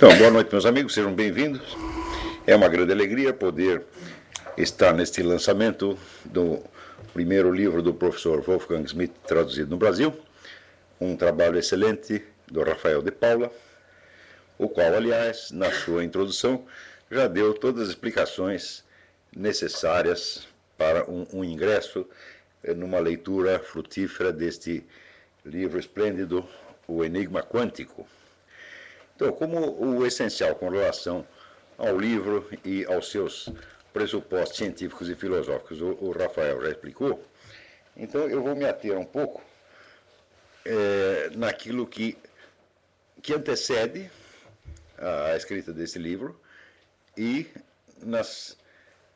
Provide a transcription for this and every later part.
Então, boa noite, meus amigos, sejam bem-vindos. É uma grande alegria poder estar neste lançamento do primeiro livro do professor Wolfgang Schmidt, traduzido no Brasil, um trabalho excelente do Rafael de Paula, o qual, aliás, na sua introdução, já deu todas as explicações necessárias para um ingresso numa leitura frutífera deste livro esplêndido, O Enigma Quântico. Então, como o essencial com relação ao livro e aos seus pressupostos científicos e filosóficos o Rafael já explicou, então eu vou me ater um pouco naquilo que antecede a escrita desse livro e nas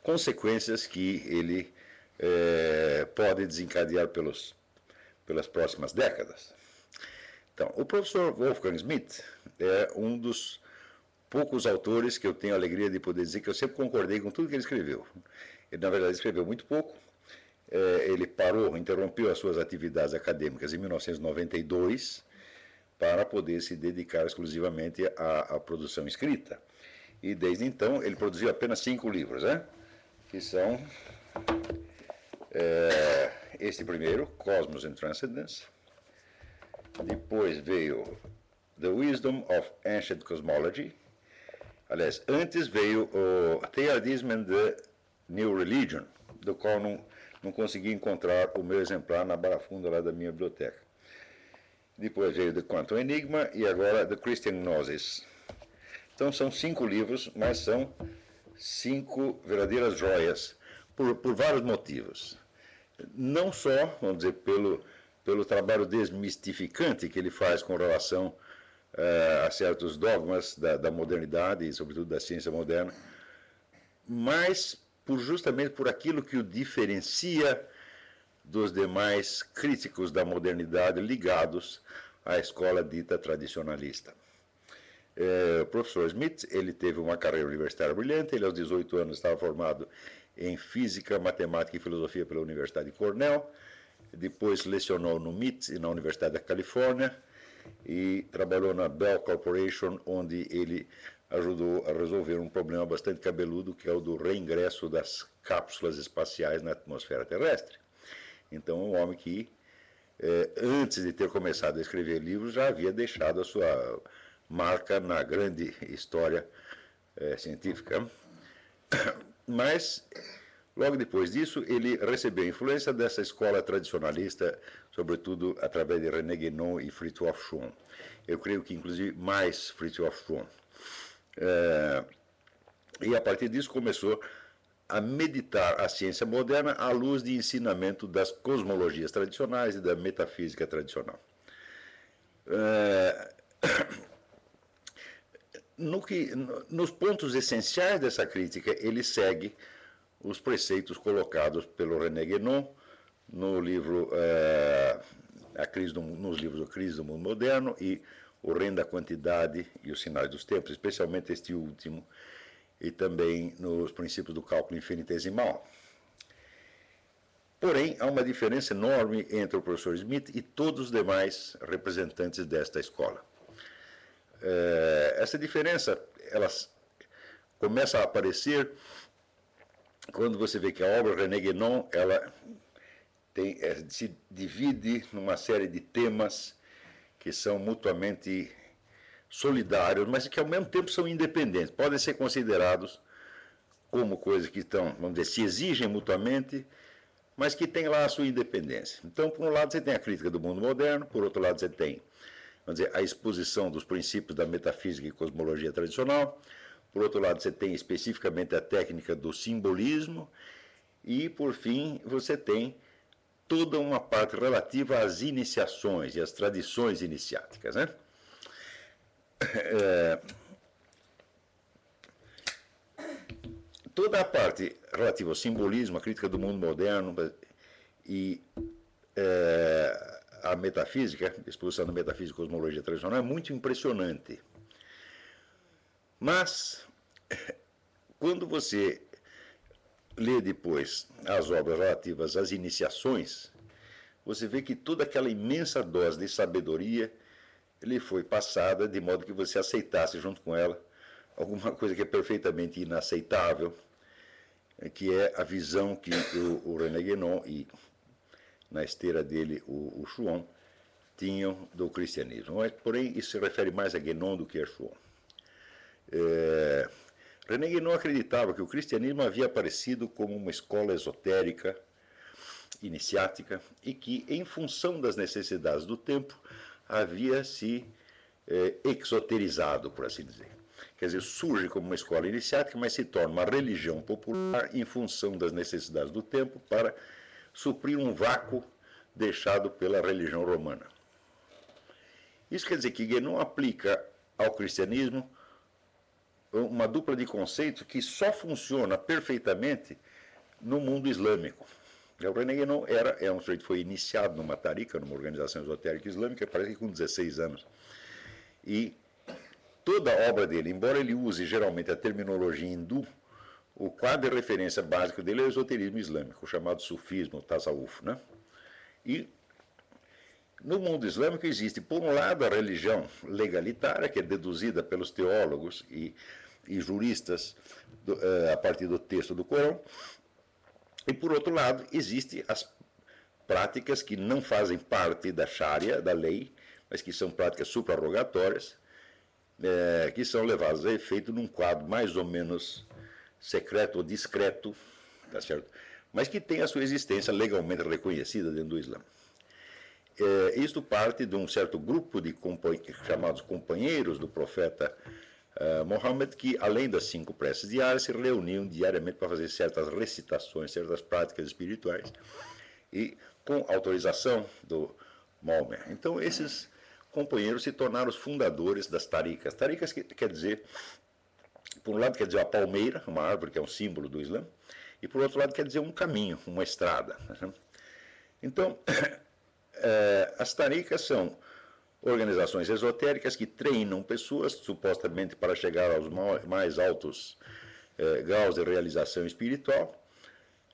consequências que ele pode desencadear pelas próximas décadas. Então, o professor Wolfgang Schmidt é um dos poucos autores que eu tenho a alegria de poder dizer que eu sempre concordei com tudo que ele escreveu. Ele, na verdade, escreveu muito pouco. Ele interrompeu as suas atividades acadêmicas em 1992 para poder se dedicar exclusivamente à produção escrita. E, desde então, ele produziu apenas 5 livros, que são este primeiro, Cosmos and Transcendence. Depois veio The Wisdom of Ancient Cosmology. Aliás, antes veio o Theism and the New Religion, do qual não consegui encontrar o meu exemplar na barafunda lá da minha biblioteca. Depois veio The Quantum Enigma e agora The Christian Gnosis. Então são 5 livros, mas são 5 verdadeiras joias, por vários motivos. Não só, vamos dizer, pelo trabalho desmistificante que ele faz com relação a certos dogmas da modernidade e, sobretudo, da ciência moderna, mas justamente por aquilo que o diferencia dos demais críticos da modernidade ligados à escola dita tradicionalista. O professor Schmidt, ele teve uma carreira universitária brilhante. Ele, aos 18 anos, estava formado em Física, Matemática e Filosofia pela Universidade de Cornell. Depois lecionou no MIT e na Universidade da Califórnia e trabalhou na Bell Corporation, onde ele ajudou a resolver um problema bastante cabeludo, que é o do reingresso das cápsulas espaciais na atmosfera terrestre. Então, um homem que, antes de ter começado a escrever livros, já havia deixado a sua marca na grande história científica. Mas, logo depois disso, ele recebeu a influência dessa escola tradicionalista, sobretudo através de René Guénon e Fritjof Schuon. Eu creio que, inclusive, mais Fritjof Schuon. E, a partir disso, começou a meditar a ciência moderna à luz de ensinamento das cosmologias tradicionais e da metafísica tradicional. Nos pontos essenciais dessa crítica, ele segue os preceitos colocados pelo René Guénon no livro, nos livros A Crise do Mundo Moderno e O Reino da Quantidade e os Sinais dos Tempos, especialmente este último, e também nos princípios do cálculo infinitesimal. Porém, há uma diferença enorme entre o professor Schmidt e todos os demais representantes desta escola. Essa diferença ela começa a aparecer quando você vê que a obra René Guénon ela se divide numa série de temas que são mutuamente solidários, mas que ao mesmo tempo são independentes. Podem ser considerados como coisas que estão, vamos dizer, se exigem mutuamente, mas que têm lá a sua independência. Então, por um lado, você tem a crítica do mundo moderno, por outro lado, você tem, vamos dizer, a exposição dos princípios da metafísica e cosmologia tradicional. Por outro lado, você tem especificamente a técnica do simbolismo. E, por fim, você tem toda uma parte relativa às iniciações e às tradições iniciáticas, Toda a parte relativa ao simbolismo, a crítica do mundo moderno e a metafísica, a exposição da metafísica e cosmologia tradicional é muito impressionante. Mas, quando você lê depois as obras relativas às iniciações, você vê que toda aquela imensa dose de sabedoria lhe foi passada de modo que você aceitasse junto com ela alguma coisa que é perfeitamente inaceitável, que é a visão que o René Guénon e, na esteira dele, o Chuon, tinham do cristianismo. Porém, isso se refere mais a Guénon do que a Chuon. René Guénon acreditava que o cristianismo havia aparecido como uma escola esotérica, iniciática, e que, em função das necessidades do tempo, havia se exoterizado, por assim dizer. Quer dizer, surge como uma escola iniciática, mas se torna uma religião popular em função das necessidades do tempo para suprir um vácuo deixado pela religião romana. Isso quer dizer que Guénon aplica ao cristianismo uma dupla de conceitos que só funciona perfeitamente no mundo islâmico. O René Guénon é um sujeito que foi iniciado numa tarika, numa organização esotérica islâmica, parece que com 16 anos. E toda a obra dele, embora ele use geralmente a terminologia hindu, o quadro de referência básico dele é o esoterismo islâmico, o chamado sufismo, o tasawuf, né? E no mundo islâmico existe, por um lado, a religião legalitária, que é deduzida pelos teólogos e juristas a partir do texto do Corão, e, por outro lado, existem as práticas que não fazem parte da Sharia, da lei, mas que são práticas suprarrogatórias, que são levadas a efeito num quadro mais ou menos secreto ou discreto, tá certo? Mas que tem a sua existência legalmente reconhecida dentro do Islã. Isto parte de um certo grupo de chamados companheiros do profeta Mohammed, que, além das 5 preces diárias, se reuniam diariamente para fazer certas recitações, certas práticas espirituais, e com autorização do Maomé. Então, esses companheiros se tornaram os fundadores das tarikas. Tarikas quer dizer, por um lado, quer dizer a palmeira, uma árvore que é um símbolo do Islã, e por outro lado, quer dizer um caminho, uma estrada. Então, as tarikas são organizações esotéricas que treinam pessoas, supostamente para chegar aos mais altos graus de realização espiritual,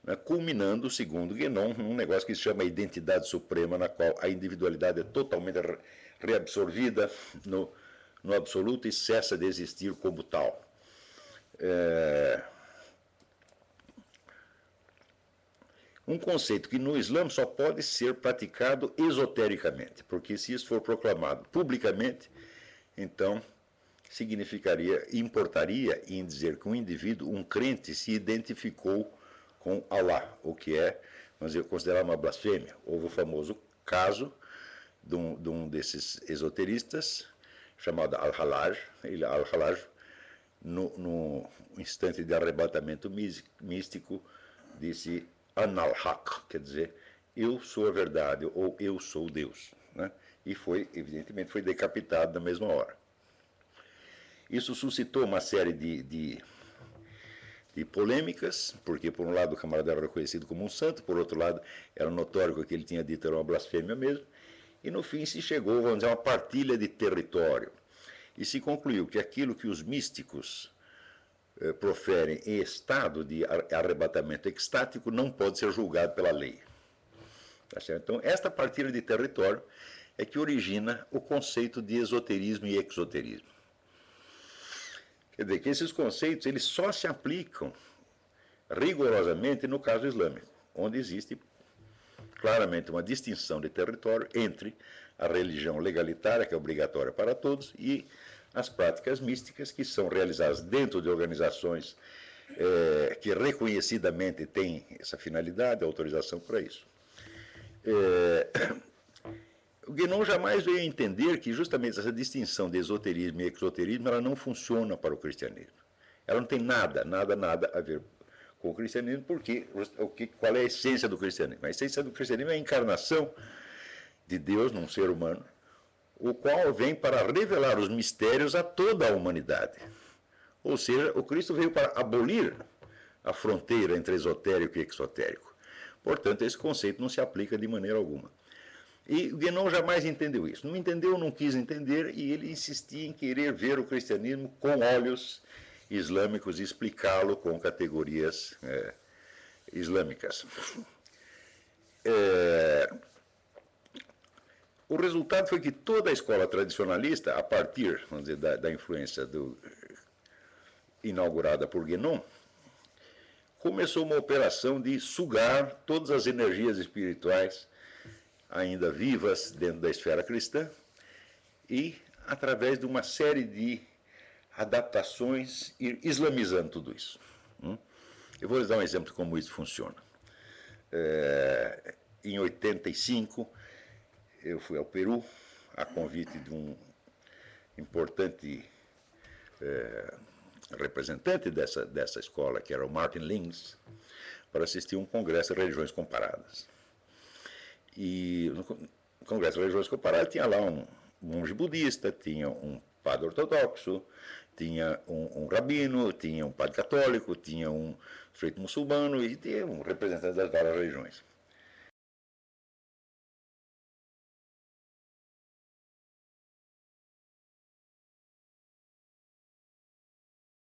né, culminando, segundo Guénon, num negócio que se chama identidade suprema, na qual a individualidade é totalmente reabsorvida no absoluto e cessa de existir como tal. Um conceito que no Islã só pode ser praticado esotericamente, porque se isso for proclamado publicamente, então importaria em dizer que um indivíduo, um crente, se identificou com Allah, o que é, vamos dizer, considerado uma blasfêmia. Houve o famoso caso de um desses esoteristas, chamado Al-Halaj. Al-Halaj, no instante de arrebatamento místico, disse An-al-Haq, quer dizer, eu sou a verdade, ou eu sou Deus. Né? E evidentemente, foi decapitado na mesma hora. Isso suscitou uma série de polêmicas, porque, por um lado, o camarada era reconhecido como um santo, por outro lado, era notório que o que ele tinha dito era uma blasfêmia mesmo, e, no fim, se chegou, vamos dizer, a uma partilha de território. E se concluiu que aquilo que os místicos proferem em estado de arrebatamento extático não pode ser julgado pela lei. Tá certo? Então, esta partilha de território é que origina o conceito de esoterismo e exoterismo. Quer dizer, que esses conceitos eles só se aplicam rigorosamente no caso islâmico, onde existe claramente uma distinção de território entre a religião legalitária, que é obrigatória para todos, e as práticas místicas, que são realizadas dentro de organizações que reconhecidamente têm essa finalidade, a autorização para isso. O Guénon jamais veio a entender que justamente essa distinção de esoterismo e exoterismo ela não funciona para o cristianismo. Ela não tem nada a ver com o cristianismo, porque qual é a essência do cristianismo? A essência do cristianismo é a encarnação de Deus num ser humano, o qual vem para revelar os mistérios a toda a humanidade. Ou seja, o Cristo veio para abolir a fronteira entre esotérico e exotérico. Portanto, esse conceito não se aplica de maneira alguma. E o Guénon jamais entendeu isso. Não entendeu, não quis entender, e ele insistia em querer ver o cristianismo com olhos islâmicos e explicá-lo com categorias islâmicas. O resultado foi que toda a escola tradicionalista, a partir, vamos dizer, da influência inaugurada por Guénon, começou uma operação de sugar todas as energias espirituais ainda vivas dentro da esfera cristã e, através de uma série de adaptações, ir islamizando tudo isso. Eu vou lhes dar um exemplo de como isso funciona. Em 85, eu fui ao Peru, a convite de um importante representante dessa escola, que era o Martin Lins, para assistir a um congresso de religiões comparadas. E no congresso de religiões comparadas tinha lá um monge budista, tinha um padre ortodoxo, tinha um rabino, tinha um padre católico, tinha um sujeito muçulmano e tinha um representante das várias religiões.